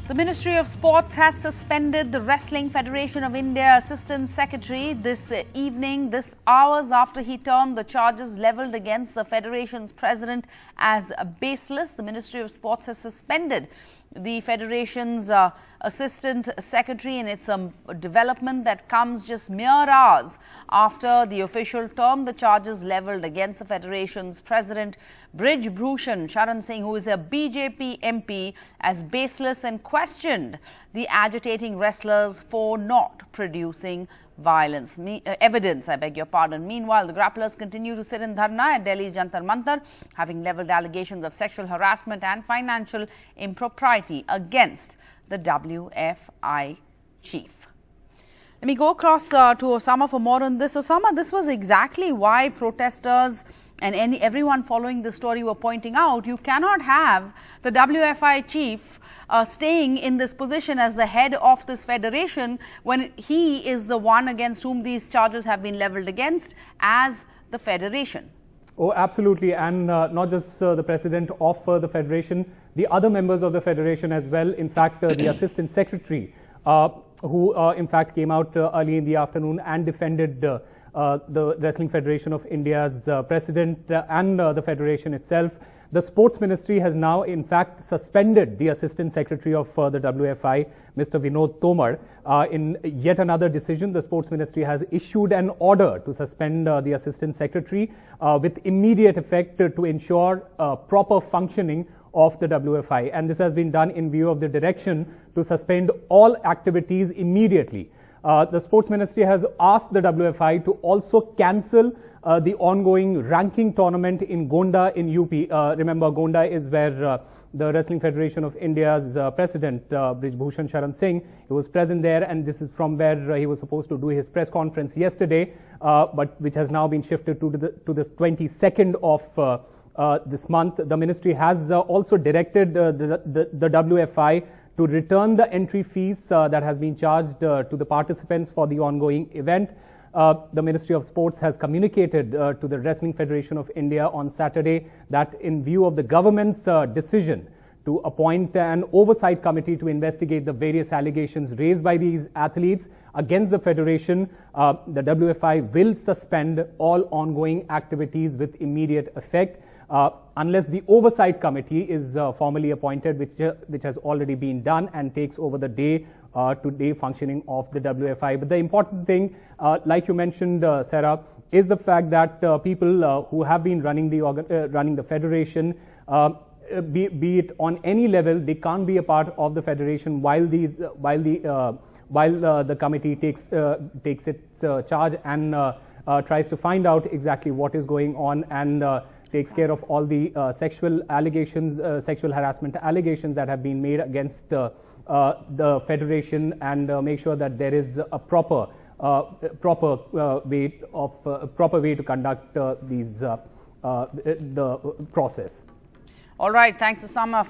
The Ministry of Sports has suspended the Wrestling Federation of India Assistant Secretary this evening, hours after he termed the charges levelled against the Federation's president as baseless. The Ministry of Sports has suspended the Federation's Assistant Secretary in its development that comes just mere hours after the official termed the charges levelled against the Federation's president, Brij Bhushan Sharan Singh, who is a BJP MP, as baseless, and questioned the agitating wrestlers for not producing evidence. I beg your pardon. Meanwhile, the grapplers continue to sit in dharna at Delhi's Jantar Mantar, having levelled allegations of sexual harassment and financial impropriety against the WFI chief. Let me go across to Osama for more on this. Osama, this was exactly why protesters and everyone following this story were pointing out you cannot have the WFI chief staying in this position as the head of this federation when he is the one against whom these charges have been levelled against as the federation. Oh, absolutely. And not just the president of the federation, the other members of the federation as well. In fact, the assistant secretary, who in fact came out early in the afternoon and defended the Wrestling Federation of India's president and the federation itself. The Sports Ministry has now in fact suspended the Assistant Secretary of the WFI, Mr. Vinod Tomar. In yet another decision, the Sports Ministry has issued an order to suspend the Assistant Secretary with immediate effect to ensure proper functioning of the WFI. And this has been done in view of the direction to suspend all activities immediately. The Sports Ministry has asked the WFI to also cancel the ongoing ranking tournament in Gonda in UP. Remember, Gonda is where the Wrestling Federation of India's president, Brij Bhushan Sharan Singh, he was present there, and this is from where he was supposed to do his press conference yesterday, but which has now been shifted to the 22nd of this month. The ministry has also directed the WFI to return the entry fees that has been charged to the participants for the ongoing event. The Ministry of Sports has communicated to the Wrestling Federation of India on Saturday that in view of the government's decision to appoint an oversight committee to investigate the various allegations raised by these athletes against the federation, the WFI will suspend all ongoing activities with immediate effect. Unless the oversight committee is formally appointed, which has already been done and takes over the day-to-day functioning of the WFI. But the important thing, like you mentioned, Sarah, is the fact that people who have been running the federation, be it on any level, they can't be a part of the federation while the committee takes its charge and tries to find out exactly what is going on and takes care of all the sexual harassment allegations that have been made against the federation, and make sure that there is a proper way to conduct the process. All right, thanks Osama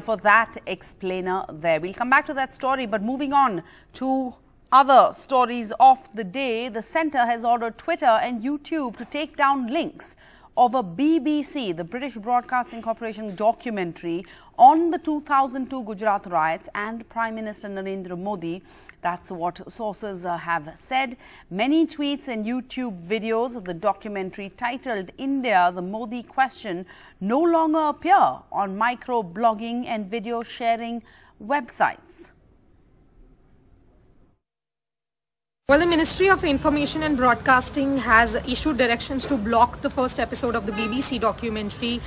for that explainer there. We'll come back to that story, but moving on to other stories of the day, the centre has ordered Twitter and YouTube to take down links of a BBC, the British Broadcasting Corporation documentary on the 2002 Gujarat riots and Prime Minister Narendra Modi. That's what sources have said. Many tweets and YouTube videos of the documentary titled India, the Modi Question no longer appear on micro-blogging and video sharing websites. Well, the Ministry of Information and Broadcasting has issued directions to block the first episode of the BBC documentary,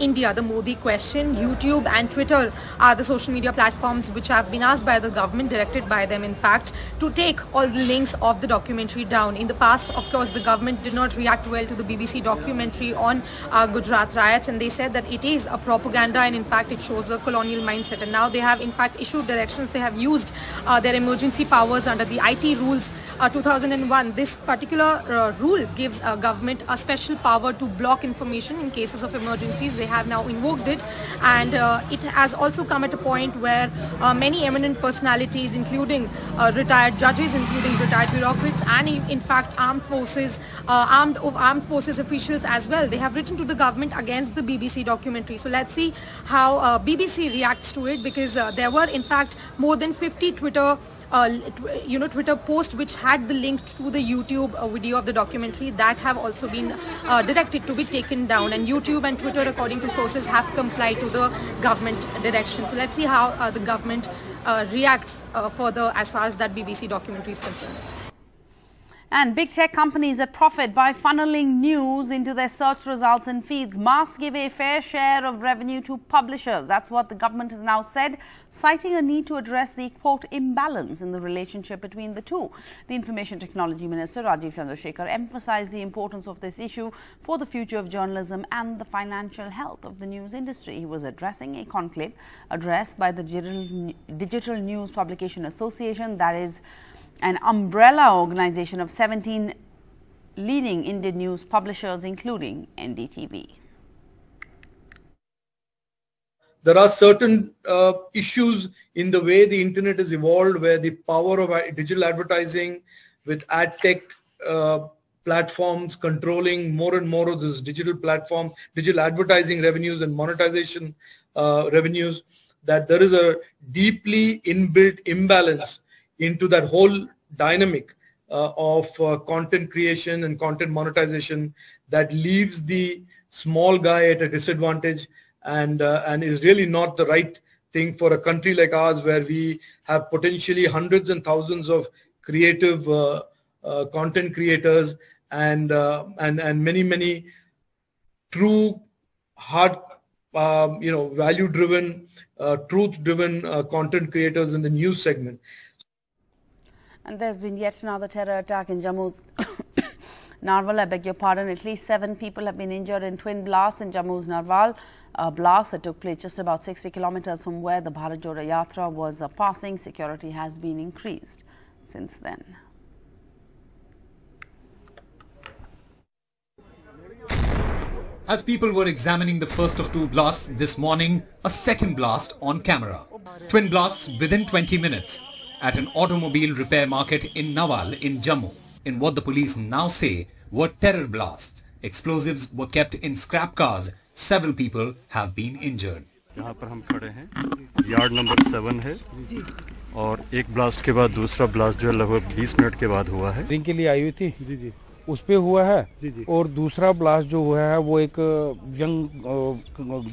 India, the Modi Question. YouTube and Twitter are the social media platforms which have been asked by the government, directed by them in fact, to take all the links of the documentary down. In the past, of course, the government did not react well to the BBC documentary on Gujarat riots, and they said that it is a propaganda and in fact it shows a colonial mindset. And now they have in fact issued directions. They have used their emergency powers under the IT rules 2001. This particular rule gives government a special power to block information in cases of emergencies. They have now invoked it, and it has also come at a point where many eminent personalities, including retired judges, including retired bureaucrats, and in fact armed forces officials as well, they have written to the government against the BBC documentary. So let's see how BBC reacts to it, because there were in fact more than 50 Twitter posts which had the link to the YouTube video of the documentary that have also been directed to be taken down, and YouTube and Twitter, according to sources, have complied to the government direction. So let's see how the government reacts further as far as that BBC documentary is concerned. And big tech companies that profit by funneling news into their search results and feeds must give a fair share of revenue to publishers. That's what the government has now said, citing a need to address the, quote, imbalance in the relationship between the two. The Information Technology Minister, Rajiv Chandrasekhar, emphasized the importance of this issue for the future of journalism and the financial health of the news industry. He was addressing a conclave addressed by the Digital News Publication Association, that is an umbrella organization of 17 leading Indian news publishers, including NDTV. There are certain issues in the way the internet has evolved, where the power of digital advertising with ad tech platforms controlling more and more of this digital platform, digital advertising revenues and monetization revenues, that there is a deeply inbuilt imbalance into that whole dynamic of content creation and content monetization that leaves the small guy at a disadvantage, and is really not the right thing for a country like ours, where we have potentially hundreds and thousands of creative content creators and many true hard value driven truth driven content creators in the news segment. And there's been yet another terror attack in Jammu's Narwal. I beg your pardon. At least 7 people have been injured in twin blasts in Jammu's Narwal. A blast that took place just about 60 kilometers from where the Bharat Jodo Yatra was passing. Security has been increased since then. As people were examining the first of 2 blasts this morning, a second blast on camera. Twin blasts within 20 minutes. At an automobile repair market in Nawal in Jammu, in what the police now say were terror blasts. Explosives were kept in scrap cars. Several people have been injured. यहाँ पर हम खड़े हैं, yard number 7 है, और एक blast के बाद दूसरा ब्लास्ट जो है लगभग 20 मिनट के बाद हुआ है। रिंग के लिए आई हुई थी, उस पे हुआ है, और दूसरा ब्लास्ट जो हुआ है वो एक यंग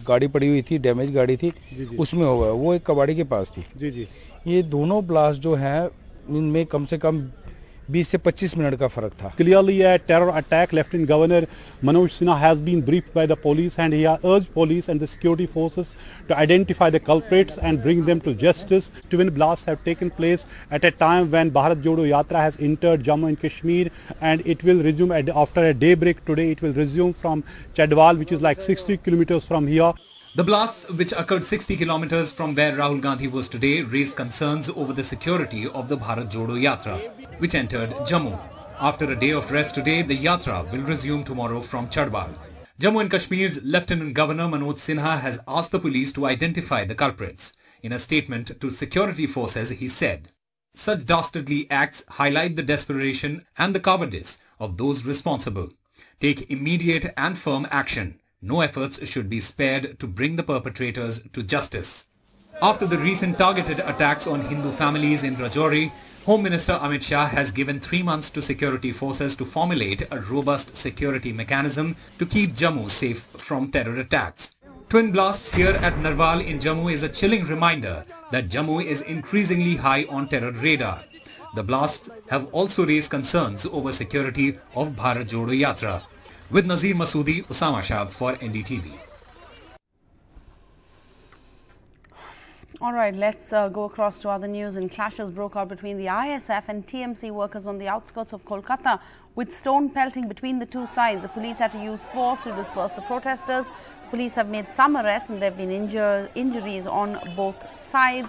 गाड़ी पड़ी हुई थी, डैमेज गाड़ी थी, उसमें हुआ है, वो एक कबाड़ी के पास थी। ये दोनों ब्लास्ट जो हैं इनमें कम से कम 20 से 25 मिनट का फर्क था। Clearly a terror attack. Lieutenant Governor Manoj Sinha has been briefed by the police, and he has urged police and the security forces to identify the culprits and bring them to justice. Twin blasts have taken place at a time when Bharat Jodo Yatra has entered Jammu and Kashmir, and it will resume after a daybreak today. It will resume from Chadwal, which is like 60 kilometers from here. The blasts, which occurred 60 kilometers from where Rahul Gandhi was today, raised concerns over the security of the Bharat Jodo Yatra, which entered Jammu. After a day of rest today, the Yatra will resume tomorrow from Chadwal. Jammu and Kashmir's Lieutenant Governor Manoj Sinha has asked the police to identify the culprits. In a statement to security forces, he said, "Such dastardly acts highlight the desperation and the cowardice of those responsible. Take immediate and firm action. No efforts should be spared to bring the perpetrators to justice." After the recent targeted attacks on Hindu families in Rajouri, Home Minister Amit Shah has given 3 months to security forces to formulate a robust security mechanism to keep Jammu safe from terror attacks. Twin blasts here at Narwal in Jammu is a chilling reminder that Jammu is increasingly high on terror radar. The blasts have also raised concerns over security of Bharat Jodo Yatra. With Nazir Masoodi, Usama Shah for NDTV. All right, let's go across to other news. And clashes broke out between the ISF and TMC workers on the outskirts of Kolkata, with stone pelting between the two sides. The police had to use force to disperse the protesters. Police have made some arrests, and there have been injuries on both sides.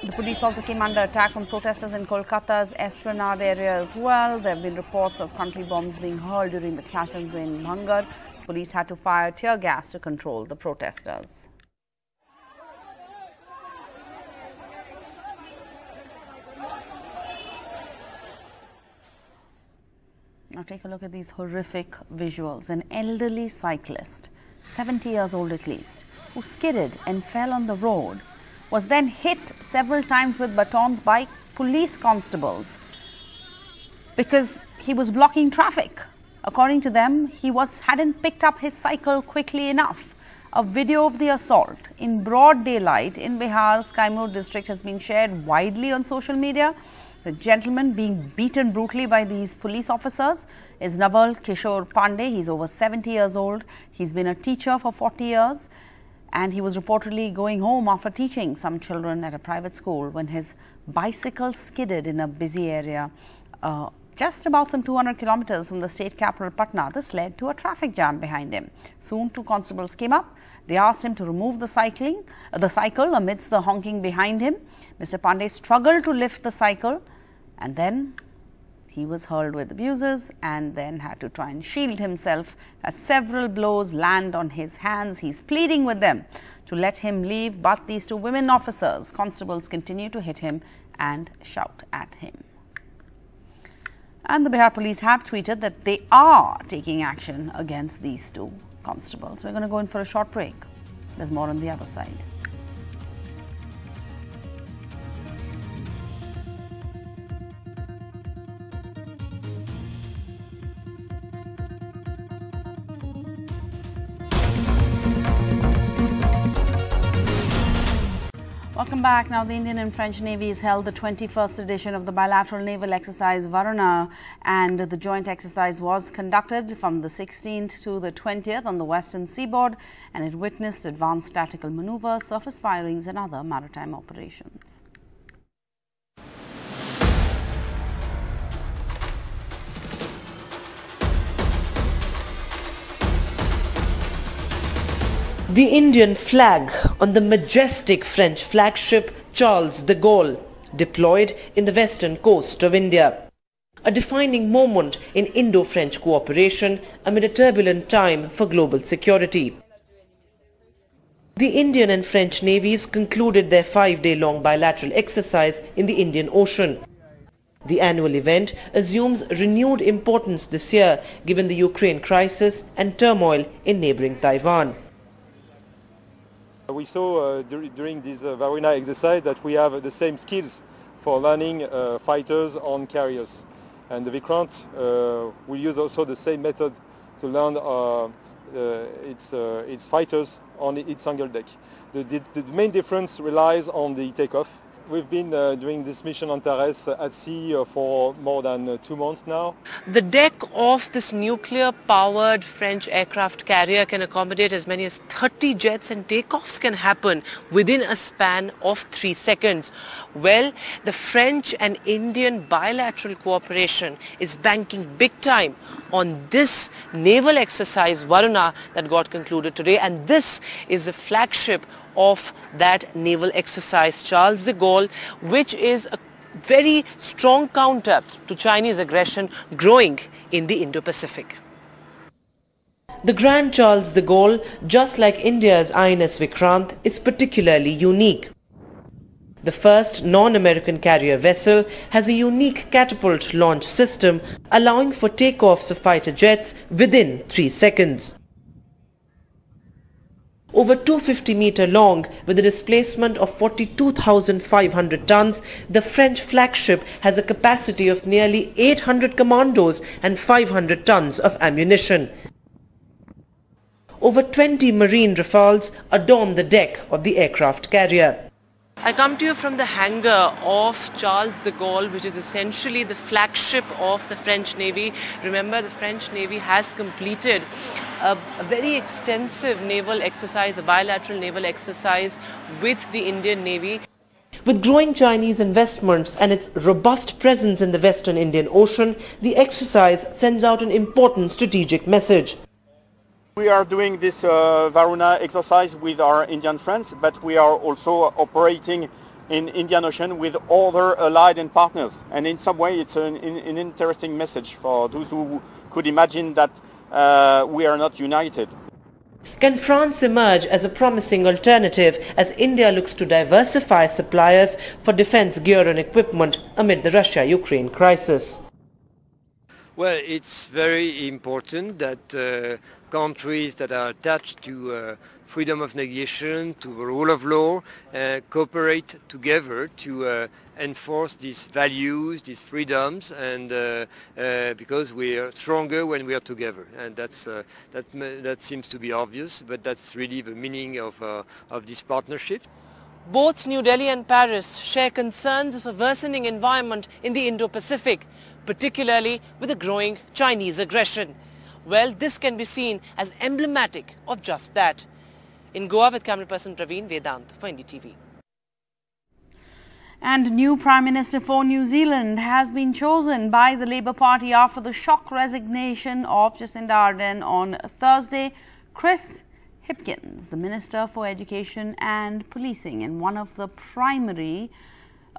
The police also came under attack from protesters in Kolkata's Esplanade area as well. There have been reports of country bombs being hurled during the clash in Bhangar. Police had to fire tear gas to control the protesters. Now take a look at these horrific visuals. An elderly cyclist, 70 years old at least, who skidded and fell on the road, was then hit several times with batons by police constables because he was blocking traffic. According to them, he hadn't picked up his cycle quickly enough. A video of the assault in broad daylight in Bihar's Kaimur district has been shared widely on social media. The gentleman being beaten brutally by these police officers is Naval Kishore Pandey. He's over 70 years old. He's been a teacher for 40 years. And he was reportedly going home after teaching some children at a private school when his bicycle skidded in a busy area just about some 200 kilometers from the state capital Patna. This led to a traffic jam behind him. Soon 2 constables came up. They asked him to remove the cycle amidst the honking behind him. Mr. Pandey struggled to lift the cycle and then he was hurled with abuses and then had to try and shield himself as several blows land on his hands. He's pleading with them to let him leave, but these 2 women officers, constables, continue to hit him and shout at him. And the Bihar police have tweeted that they are taking action against these 2 constables. We're going to go in for a short break. There's more on the other side. Welcome back. Now, the Indian and French navies held the 21st edition of the bilateral naval exercise Varuna, and the joint exercise was conducted from the 16th to the 20th on the western seaboard, and it witnessed advanced tactical maneuvers, surface firings and other maritime operations. The Indian flag on the majestic French flagship Charles de Gaulle, deployed in the western coast of India. A defining moment in Indo-French cooperation amid a turbulent time for global security. The Indian and French navies concluded their 5-day-long bilateral exercise in the Indian Ocean. The annual event assumes renewed importance this year given the Ukraine crisis and turmoil in neighboring Taiwan. We saw during this Varuna exercise that we have the same skills for learning fighters on carriers. And the Vikrant will use also the same method to learn its fighters on its single deck. The main difference relies on the takeoff. We've been doing this mission on Antares at sea for more than 2 months now. The deck of this nuclear-powered French aircraft carrier can accommodate as many as 30 jets, and takeoffs can happen within a span of 3 seconds. Well, the French and Indian bilateral cooperation is banking big time on this naval exercise Varuna that got concluded today, and this is the flagship of that naval exercise Charles de Gaulle, which is a very strong counter to Chinese aggression growing in the Indo-Pacific. The Grand Charles de Gaulle, just like India's INS Vikrant, is particularly unique. The first non-American carrier vessel has a unique catapult launch system allowing for takeoffs of fighter jets within 3 seconds. Over 250 meter long, with a displacement of 42,500 tons, the French flagship has a capacity of nearly 800 commandos and 500 tons of ammunition. Over 20 marine rafales adorn the deck of the aircraft carrier. I come to you from the hangar of Charles de Gaulle, which is essentially the flagship of the French Navy. Remember, the French Navy has completed a very extensive naval exercise, a bilateral naval exercise with the Indian Navy. With growing Chinese investments and its robust presence in the Western Indian Ocean, the exercise sends out an important strategic message. We are doing this Varuna exercise with our Indian friends, but we are also operating in Indian Ocean with other allied and partners. And in some way it's an interesting message for those who could imagine that we are not united. Can France emerge as a promising alternative as India looks to diversify suppliers for defense gear and equipment amid the Russia-Ukraine crisis? Well, it's very important that countries that are attached to freedom of navigation, to the rule of law, cooperate together to enforce these values, these freedoms, and because we are stronger when we are together, and that seems to be obvious, but that's really the meaning of this partnership. Both New Delhi and Paris share concerns of a worsening environment in the Indo-Pacific, particularly with the growing Chinese aggression. Well, this can be seen as emblematic of just that. In Goa with camera person Praveen Vedant for NDTV. And new Prime Minister for New Zealand has been chosen by the Labour Party after the shock resignation of Jacinda Ardern on Thursday. Chris Hipkins, the Minister for Education and Policing and one of the primary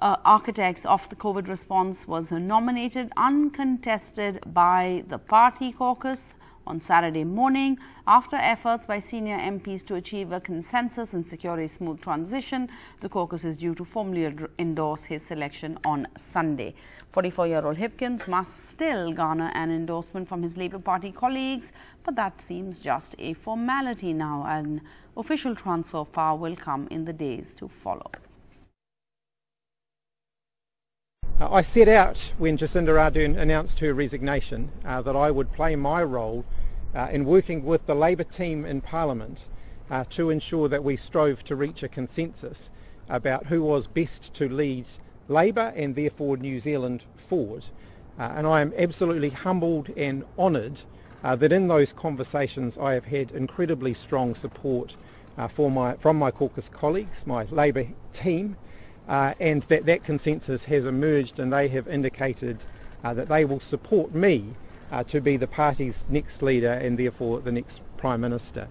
architects of the COVID response, was nominated uncontested by the party caucus on Saturday morning after efforts by senior MPs to achieve a consensus and secure a smooth transition. The caucus is due to formally endorse his selection on Sunday. 44-year-old Hipkins must still garner an endorsement from his Labour Party colleagues, but that seems just a formality now. An official transfer of power will come in the days to follow. I set out when Jacinda Ardern announced her resignation that I would play my role in working with the Labour team in Parliament to ensure that we strove to reach a consensus about who was best to lead Labour and therefore New Zealand forward. And I am absolutely humbled and honoured that in those conversations I have had incredibly strong support from my caucus colleagues, my Labour team, and that consensus has emerged, and they have indicated that they will support me to be the party's next leader and therefore the next Prime Minister.